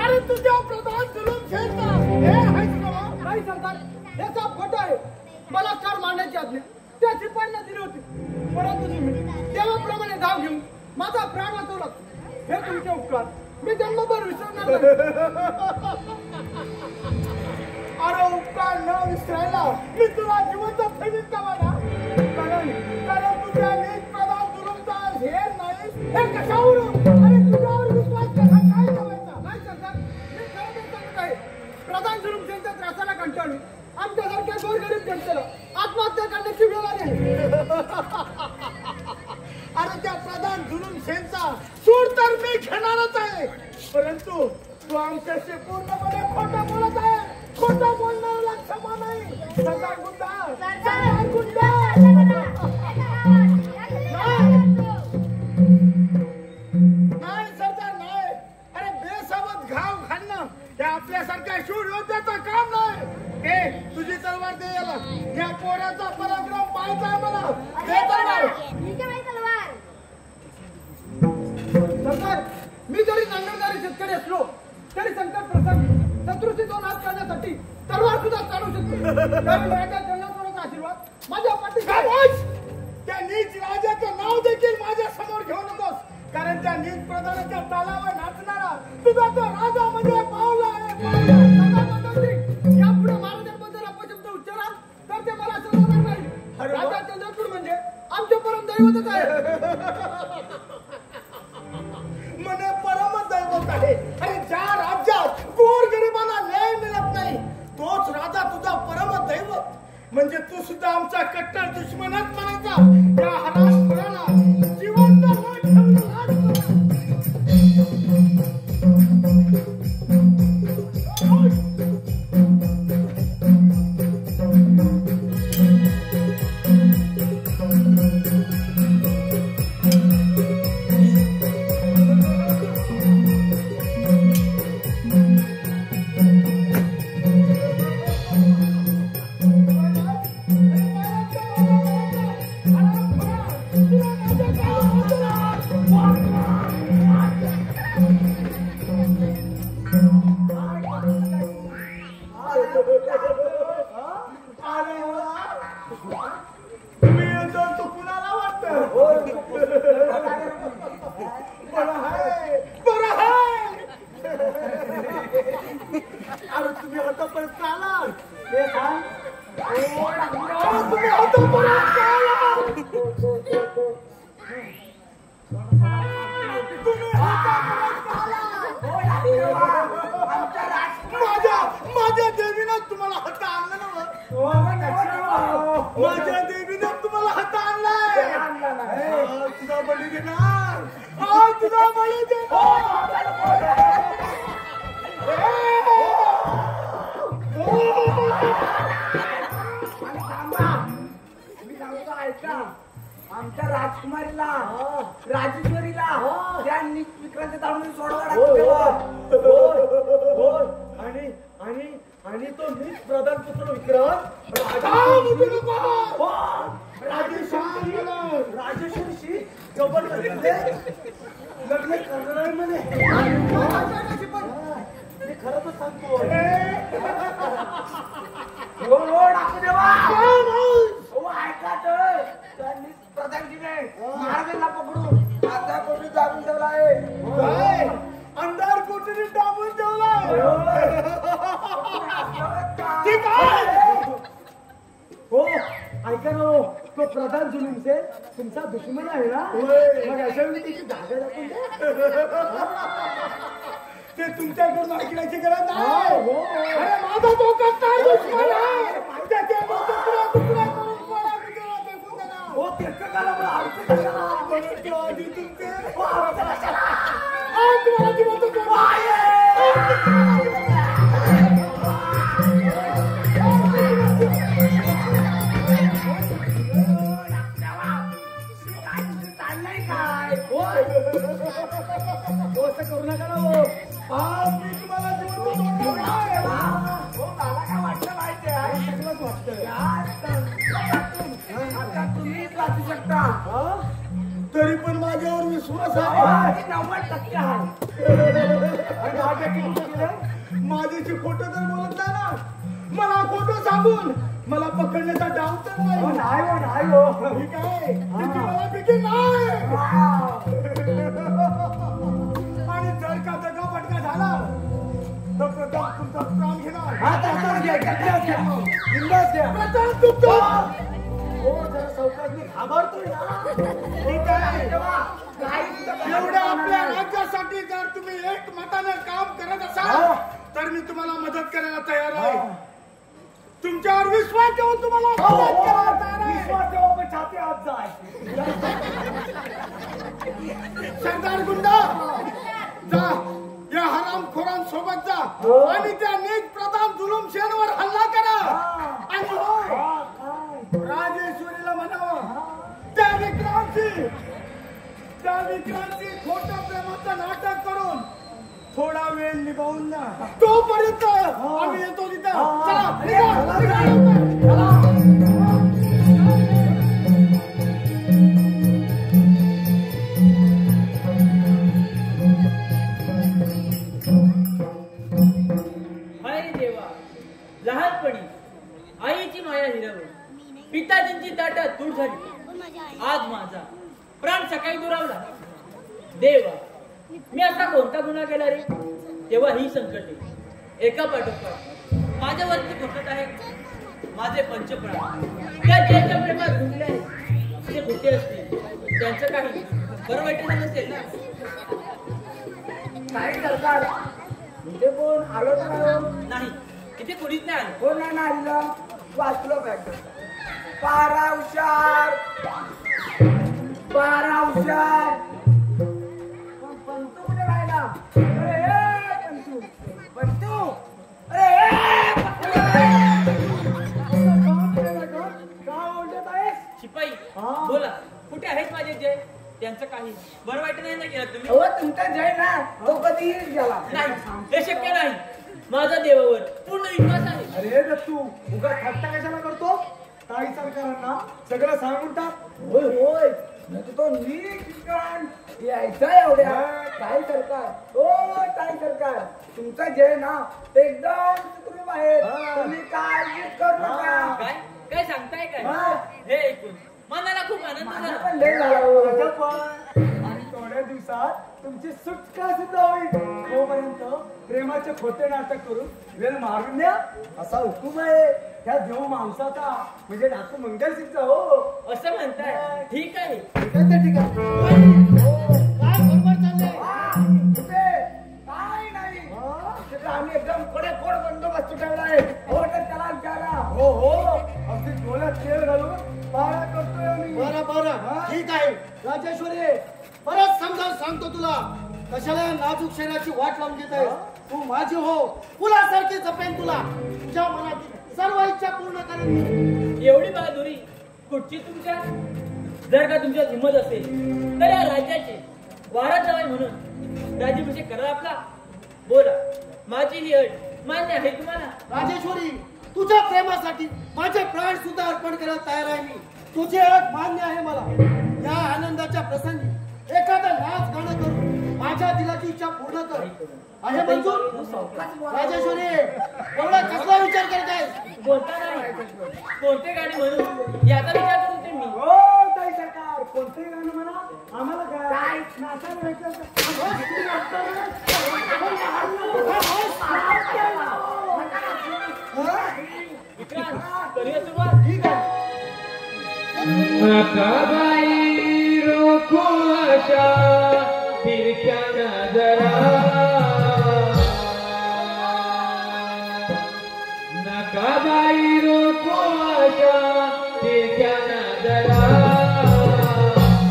अरे तुझ्या प्रधान जुलूम सेनचा हेर आहेस का. नाही सरकार याचा फोटो आहे. मला कार मांडण्याची आज्ञा त्या शिपायांना दिली होती. परंतु तुम्ही देवाप्रमाणे धाव घेऊन माझा प्राण वाचवला. हे तुमचे उपकार मी जन्मभर विसरणार नाही. अरे उपकार न विसरायला मी तुला जिवंत ठेवीन का मला. कारण तुझ्या नीट प्रधान जुलूमचा हेर नाही हे कशावरून. अरे तुझ्यावर विश्वास कसा काय ठेवायचा. नाही सरकार मी खरं ते सांगत आहे. प्रधान जुलूम सेनच्या त्रासाला कंटाळून आमच्यासारख्या गोरगरीब जनतेला आत्महत्या करण्याची वेळ आली. अरे त्या प्रधान जुलूम सेनचा सूड तर मी घेणारच आहे. परंतु तू आमच्याशी पूर्णपणे खोटं बोलत आहे. खोटं बोलणाऱ्याला क्षमा नाही. सरदार गुंडा, सरदार गुंडा. नाही सरदार नाही. अरे बेसावत घाव घालणं हे आपल्यासारख्या शूर योद्ध्याचं काम नाही. ए तुझी तलवार दे याला. या पोराचा पराक्रम पाहायचा मला. दे तलवार. सरकार, मी जरी नांगरणारे शेतकरी असलो तरी संकट प्रसंगी शत्रूची दोन हात करण्यासाठी तलवार सुद्धा चालू शकतो. कारण राजा जगन्नाथाचा आशीर्वाद माझ्या पाठीशी आहे. त्या नीच राजाचं नाव देखील माझ्या समोर घेऊ नकोस. कारण त्या नीच प्रधानाच्या तालावर नाचणारा तुझा तो राजा म्हणजे पावला आहे. यापुढे महाराजांबद्दल अपशब्द उच्चाराल तर ते मला समजणार नाही. राजा चंद्रपूर म्हणजे आमचे परम दैवतच आहे. मने परम दैवत आहे. आणि ज्या राज्यात गोरगरिबांना न्याय मिळत नाही तोच राजा तुझा परम दैवत. म्हणजे तू सुद्धा आमचा कट्टर दुश्मनच म्हणायचा. या हरामखोराला जिवंत न ठेवून लाज माझ्या देवीनं तुम्हाला हाता आणलं ना. माझ्या देवीनं तुम्हाला हाता आणलाय. तुझा बळी देणार. तुझा बळी ऐका, आमच्या राजकुमारीला राजेश्वरीला त्या विक्रांत दाडून सोडवा आणि आणि आणि तो नीच प्रधान पुत्र विक्रांत राजेश्वरीशी जबरदस्ती लग्न करणार म्हणे. मी खरं तर सांगतो. ऐका तर त्यांनी प्रधानजीने महाराजांना पकडून आता कोणी जाऊन ठेवला आहे. अंधार कोठडी डाबून ठेवलाय. ठीक आहे. हो ऐका ना हो, तो प्रधान जुलूमचे तुमचा दुश्मन आहे ना. मग अशा वेळी त्याची जागा दाखवून द्या. ते तुमच्याकडून ऐकण्याची गरज नाही. अरे माझा तो कसा दुश्मन आहे. त्याचे तुकडा तुकडा करून फेकून देणार. हो ते कशाला मला अर्थ कशाला म्हणून आधी तुमचे अर्थ कशाला तुम्हाला जिवंत चाललंय काय करू नका ना हो. मी तुम्हाला जिवंत मला काय वाटतं माहिती आहे आता तुम्हीच वाचू शकता. तरी पण माझ्यावर विश्वास आहे. 90% आहे. माझ्याशी खोटं तर बोलत नाही ना. मला खोटं सांगून मला पकडण्याचा डाव तर नाही. नाही हो. ठीक आहे. तिची मला भीती नाही. आणि जर का दगा फटका झाला तर प्रताप तुमचा प्राण घेणार. प्रताप तुमचा जरा सावकाश घाबरतोय ना. ठीक आहे. एवढ्या आपल्या राज्यासाठी जर तुम्ही एकमतानं काम करत असाल तर मी तुम्हाला मदत करायला तयार आहे. तुमच्यावर विश्वास ठेवून तुम्हाला मदत करायला तयार आहे. विश्वास ठेवा पण छाती आत जाय. सरदार गुंडा जा या हरामखोरांसोबत जा आणि त्या नीच प्रताप जुलूमशेरवर हल्ला करा आणि होय राजेश्वरीला म्हणावं त्या विक्रांती खोटं प्रेमाचं नाटक करून थोडा वेळ निभावून ना तोपर्यंत आम्ही येतो तिथं. चला निघा. हाय देवा, लहानपणी आईची माया हिरवली, पिताजींची ताटात तूट झाली, आज माझा प्राण सकाळी दुरावला. देवा, मी असा कोणता गुन्हा केला रे? तेव्हा ही संकटे एका पाठोपाठ माझ्यावरती घटत आहेत. माझे पंचप्राण त्या ज्याच्या प्रेमात गुंतले आहेत ते कुठे असतील? त्यांचं काही बरं वाईट नसेल ना? काय सरकार म्हणजे कोण आलो तर नाही, इथे कोणीच नाही आलं. कोण नाही आलं? वाचलो पाहिजे. 12 हुशार पंतू कुठे राहिला? अरे पंतू अरे का ओरडत आहेस? शिपाई बोला, कुठे आहेत माझे जय? त्यांचं काही बरं वाईट नाही ना केलं तुम्ही? अहो तुमचा जय ना तो कधी गेला नाही, हे शक्य नाही. माझा देवावर पूर्ण विश्वास आहे. अरे दत्तू उगा थट्टा कशाला करतो? ताई सरकारांना सगळं सांगून टाक. होय म्हणजे तो नीट यायचा एवढ्या. काय सरकार हो काय सरकार तुमचा जय ना एकदम सुखरूप आहे. तुम्ही काळजी करू नका. काय काय सांगताय काय? हे ऐकून मनाला खूप आनंद माझा झाला. पण लय झाला हो. आणि थोड्या दिवसात तुमची सुटका सुद्धा होईल. तोपर्यंत प्रेमाचे खोटे नाटक करून वेळ मारून द्या असा हुकूम आहे त्या देव माणसाचा, म्हणजे डॉक्टर मंगलसिंगचा. हो असं म्हणताय? ठीक आहे. ठीक आहे. काय बरोबर चाललंय? काय नाही तिकडे आम्ही एकदम कडेकोड बंदोबस्त ठेवला आहे. हो तर त्याला विचारा. हो हो अगदी डोळ्यात तेल घालून पाया करतोय आम्ही. बरं ठीक आहे. राजेश्वरी परत समजावून सांगतो तुला, कशाला नाजूक शरीराची वाट लावून घेत आहेस? तू माझी हो, फुलासारखी जपेन तुला, तुझ्या मनातील सर्व इच्छा पूर्ण करेन मी. एवढी बहादुरी कुठची तुमच्या? जर का तुमच्यात हिंमत असेल तर या राज्याचे वारा जावाय म्हणून राज्याभिषेक करा आपला. बोला, माझी ही अट मान्य आहे तुम्हाला? राजेश्वरी तुझ्या प्रेमासाठी माझे प्राण सुद्धा अर्पण करायला तयार आहे मी. तुझी अट मान्य आहे मला. या आनंदाच्या प्रसंगी एखादा नाच गाणं करून माझ्या दिलाची इच्छा पूर्ण कर. आहे मंजूर? राजेश्वरी एवढा कसला विचार करत आहेस? बोलता नाही, कोणते गाणे म्हणून याचा विचार करते मी. हो ताई सरकार कोणतंही गाणं म्हणा, आम्हाला काय नाचायला भेटलं विक्रांत, करूया सुरुवात? ठीक आहे. नकाबाई रोको आशा तिरक्या नजरा, नकाबाई रोको आशा तिरक्या नजरा,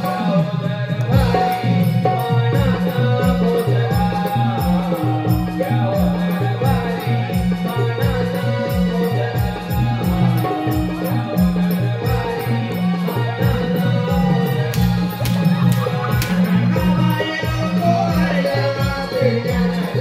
गाव दरबारी मानाचा बोजरा, गाव दरबारी मानाचा बोजरा, गाव दरबारी मानाचा बोजरा.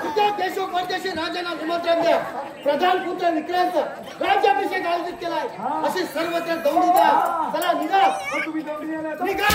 एकदम देशो परदेशी राजांना निमंत्रण द्या. प्रधान पुत्र विक्रांत राज्याभिषेक आयोजित केलाय असे सर्वत्र दौडी द्या. चला निघा. तुम्ही दौडी आला निघा.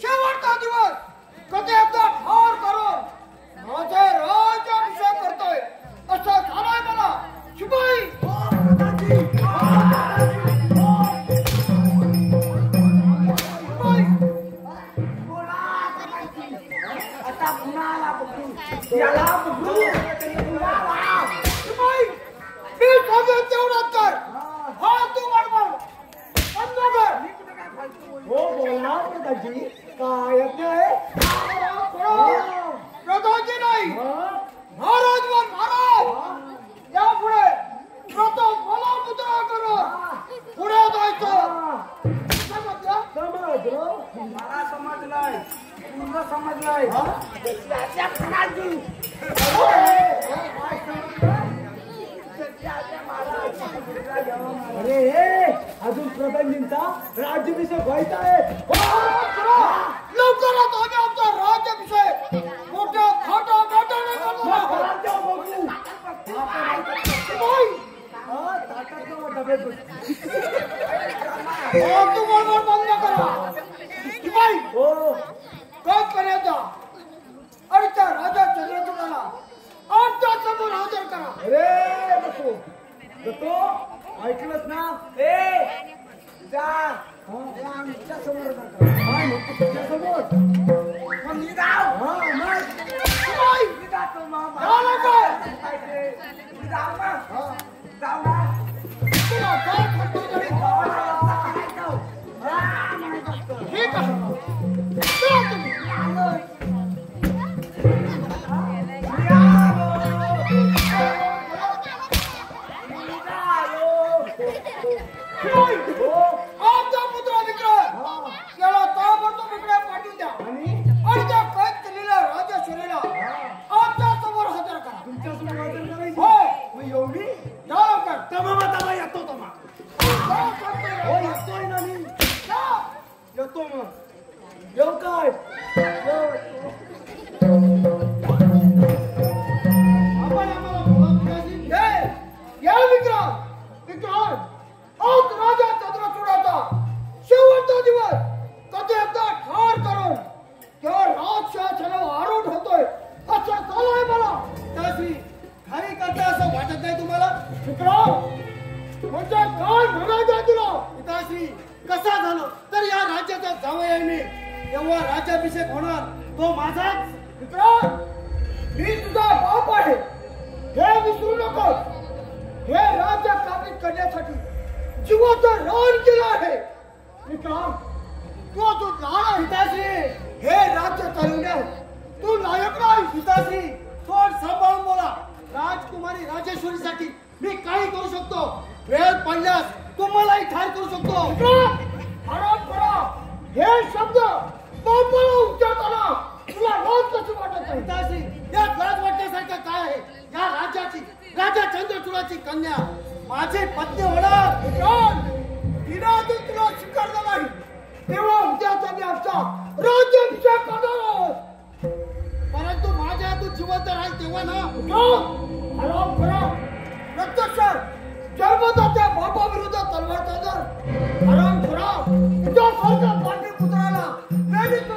शेवटचा दिवस कधी एकदा ठार करून माझे राज्याभिषेक करतोय असं झालंय मला. शिपाई आता कुणाला बघू याला बघू शिपाई मी सांगेन तेवढं कर. हा तू बडबड बंद कर. हो बोला प्रधानजी. काय येतंय? प्रधानजी नाही महाराज वर महाराज. यापुढे प्रथम मला मुद्रा करून पुढे जायचं. समजलं? समजलं. मला समजलंय पूर्ण समजलंय. अरे अजून प्रधानजींचा राज्याभिषेक व्हायचा आहे. लवकरच आम्ही आमचा राज्याभिषेक मोठ्या थाटा थाटाने करणार. तू बरोबर बंद करा. शिपाई काय करायचा आणि त्या राजा चंद्रचूडाला आमच्या समोर हजर करा. अरे नको नको. ऐकलंच ना. जा आमच्या समोर काय म्हणतो तुझ्या समोर? मग निघाव. शिपाई निघातो मामा. झालं काय? जाऊ ना. जाऊ ना. तुला काय खटतो तरी ठीक आहे. चला तुम्ही. आमचा पुत्र विक्रम त्याला ताबडतोब इकडे पाठवून द्या आणि त्या कैद केलेल्या राजेश्वरीला आमच्या समोर हजर करा. तुमच्या समोर हजर करायची? हो मग एवढी? जा लवकर. तमा येतो तमा. जा करतोय. हो येतोय ना मी. जा. येतो मग. येऊ काय? आपण आम्हाला बोलावण्याची या विक्रम विक्रम आज राजा चंद्रचूडाचा शेवटचा दिवस कधी एकदा ठार करून त्या राजशासनावर आरूढ होतोय असं झालंय मला. पिताश्री खरी करता असं वाटत नाही तुम्हाला? विक्रम म्हणजे काय म्हणायचंय तुला? पिताश्री कसा झालं तर या राज्याचा जावई आहे मी. तेव्हा राज्याभिषेक होणार तो माझाच. विक्रम मी तुझा बाप आहे हे विसरू नको. हे राज्य काबिज करण्यासाठी जीवाचं रान केलं आहे. विक्रम तू लहान आहे. पिताश्री हे राज्य चालवण्यास तू लायक नाही. पिताश्री थोड सांभाळून बोला. राजकुमारी राजेश्वरीसाठी मी काही करू शकतो. वेळ पडल्यास तुम्हालाही ठार करू शकतो. आराम करा. हे शब्द बापाला उच्चारताना तुला लाज कशी वाटत नाही? पिताश्री यात लाज वाटण्यासारखं काय आहे? या राज्याची राजा चंद्रचूडाची कन्या माझी पत्नी होणार. दिनातून तुला स्वीकारलं नाही तेव्हा उद्याचा मी आमचा राज्याभिषेक करणार आहोत. परंतु माझ्या हातून जिवंत राहील तेव्हा ना. आराम करा. प्रत्यक्ष जन्मदात्या बापाविरुद्ध तलवार चालणार. आराम करा. तुझ्यासारख्या पाटलीपुत्राला प्रेरित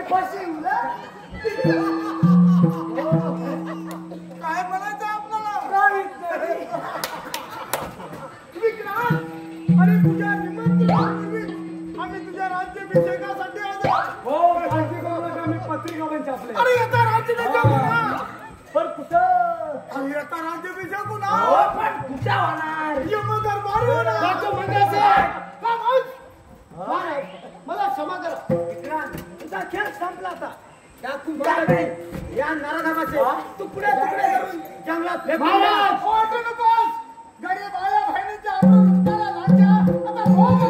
फसवलं. काय म्हणायचं आपल्याला? विक्रांत, अरे तुझ्या निमंत्रणापूर्वी आम्ही तुझ्या राज्याभिषेकासाठी आलो. हो काळजी करू नका मी पत्रिका पण छापले. अरे येता राज्याभिषेक होणार. पण कुठं अरे येता राज्याभिषेक होणार. पण कुठं होणार? यमदरबार होणार. जातो मंगळासाहेब. का मग? महाराज, मला क्षमा करा. विक्रांत, तुझा खेळ संपला आता. त्या कुंभाराने या नराधमाचे तुकडे तुकडे करून जंगलात फेकून द्या. महाराज, ओरडू नकोस. गरीब आया बहिणीच्या आपण लुटायला लागल्या. आता भोग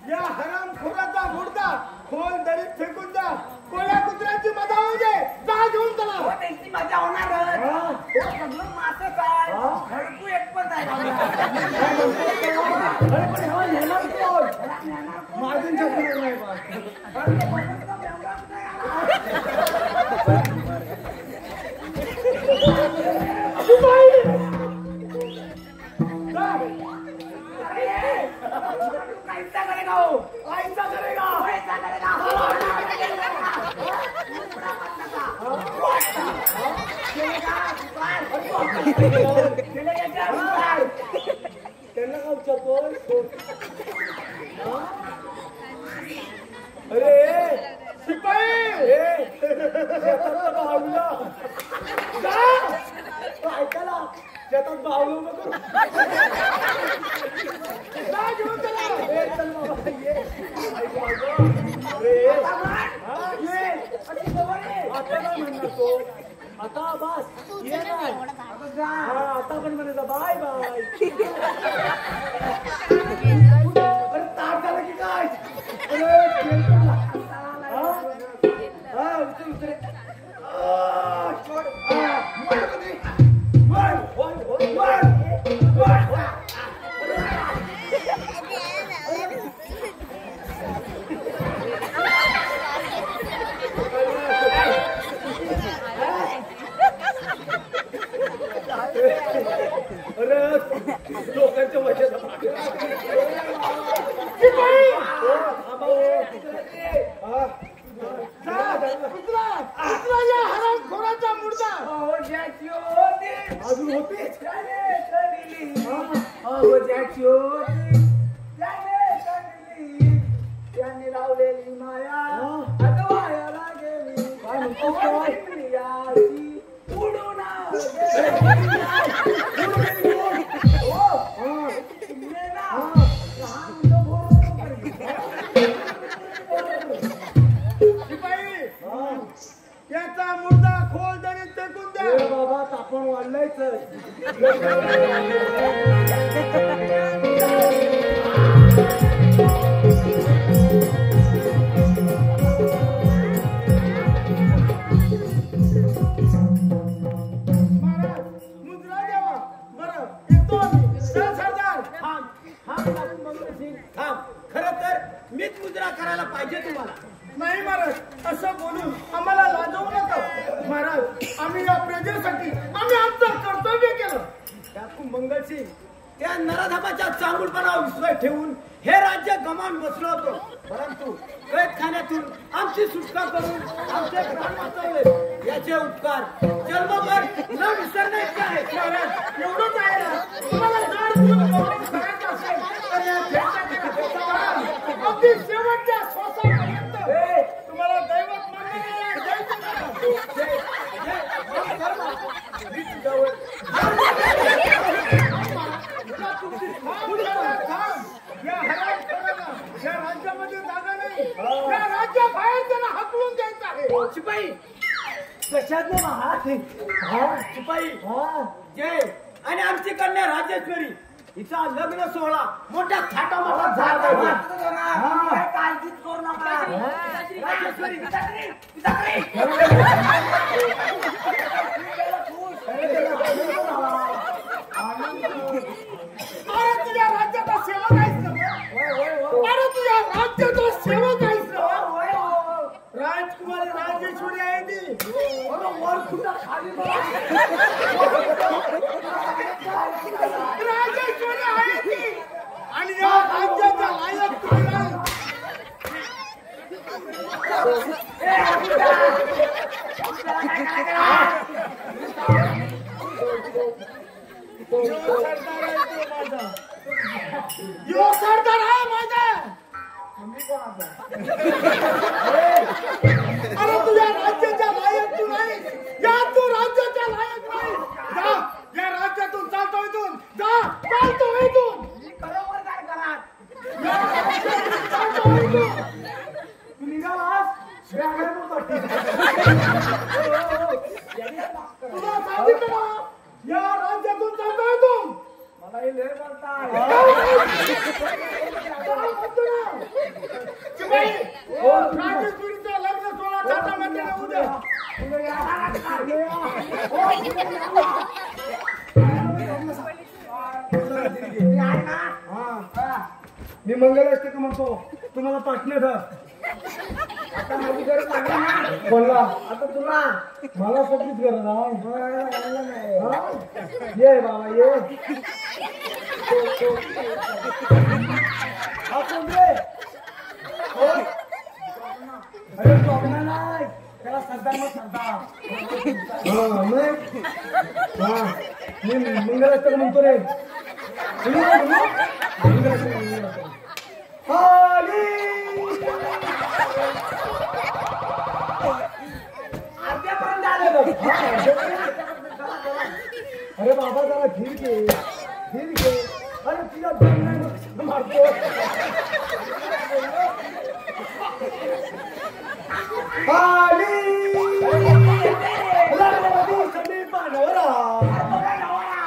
या हरामखोराचा मुर्दा खोल दरीत फेकून द्या. कोल्या कुत्र्याची मजा होऊ दे. जा घेऊन चला. त्यांची मजा होणार. सगळं मासे काय खडकू एक पण नाही. मार्जिन छापणार नाही बा. त्यांना का उचलतोय? अरे शिपाई, ऐकायला शेतात बावलो नको. घेऊन चला. चल बाबा ये. आता नाही म्हणणार तो. आता बस ये नाही. आता पण म्हणायचा बाय बाय. अरे ताप झाला की काय? उतर उतर. लोकांच्या वशात हरामखोराचा मुर्दा अजून होते. त्यांनी लावलेली माया वायाला गेली. काय म्हणतो उडून याचा मुर्दा खोल दरीत फेकून द्या. बाबा तापण वाढलायच. मुद्रा द्यावा. बरं येतो आम्ही. चल सरदार. थांब. खरं तर मीच मुद्रा करायला पाहिजे तुम्हाला. नाही महाराज, असं बोलून आम्हाला लाजवू नका. महाराज, आम्ही या प्रजेसाठी आम्ही आमचं कर्तव्य केलं. त्यातून मंगलसिंग त्या नराधमाच्या चांगुलपणावर विश्वास ठेवून हे राज्य गमावून बसलो होतो. परंतु कैदखान्यातून आमची सुटका करून आमचे प्राण वाचवले. याचे उपकार जन्मभर न विसरणे इतके आहेत. महाराज, एवढंच आहे ना. तुम्हाला जड या हरामखोराला या राज्यामध्ये जागा नाही. या राज्याबाहेर त्यांना हाकलून द्यायचं आहे. शिपाई कशात शिपाई जय आणि आमची कन्या राजेश्वरी हिचा लग्न सोहळा मोठ्या थाटामाटात झाला. काळजीच करू नका. राजेश्वरी अरे तुझ्या राज्याचा सेवक आहेस ना? अरे तुझ्या राज्याचा सेवक आहेस ना? राजकुमारी राजेश्वरी आहे ती. राजेश्वरी आहे ती आणि या राज्याच्या लायक तू नाही. यो सरदार आहे माझा. अरे तुझ्या राज्याच्या लायक तू नाही. या तू राज्याच्या लायक नाही. जा या राज्यातून चालतो इथून. जा चालतो इथून. बरोबर काय करा. चालतो इथून. तू निघालास तुला सांगितलं ना या राज्यातून चालतो इथून. मला हे लय बोलताय. राजेश्वरीचं लग्न सोहळा थाटामाटाने उद्या. मी मंगलाष्टक म्हणतो तुम्हाला पार्टनर आता माझी गरज लागली ना. बोलला आता तुला मला सगळीच गरज आहे. ये बाबा ये. हा कोण रे? अरे स्वप्ना नाही त्याला सरदार मग सांगता. मी मंगलाष्टक म्हणतो रे. अर्ध्यापर्यंत आलेलो. अरे बाबा जरा धीर घे धीर घे. अरे तुझ्या दम मारतो. धन्यवाद.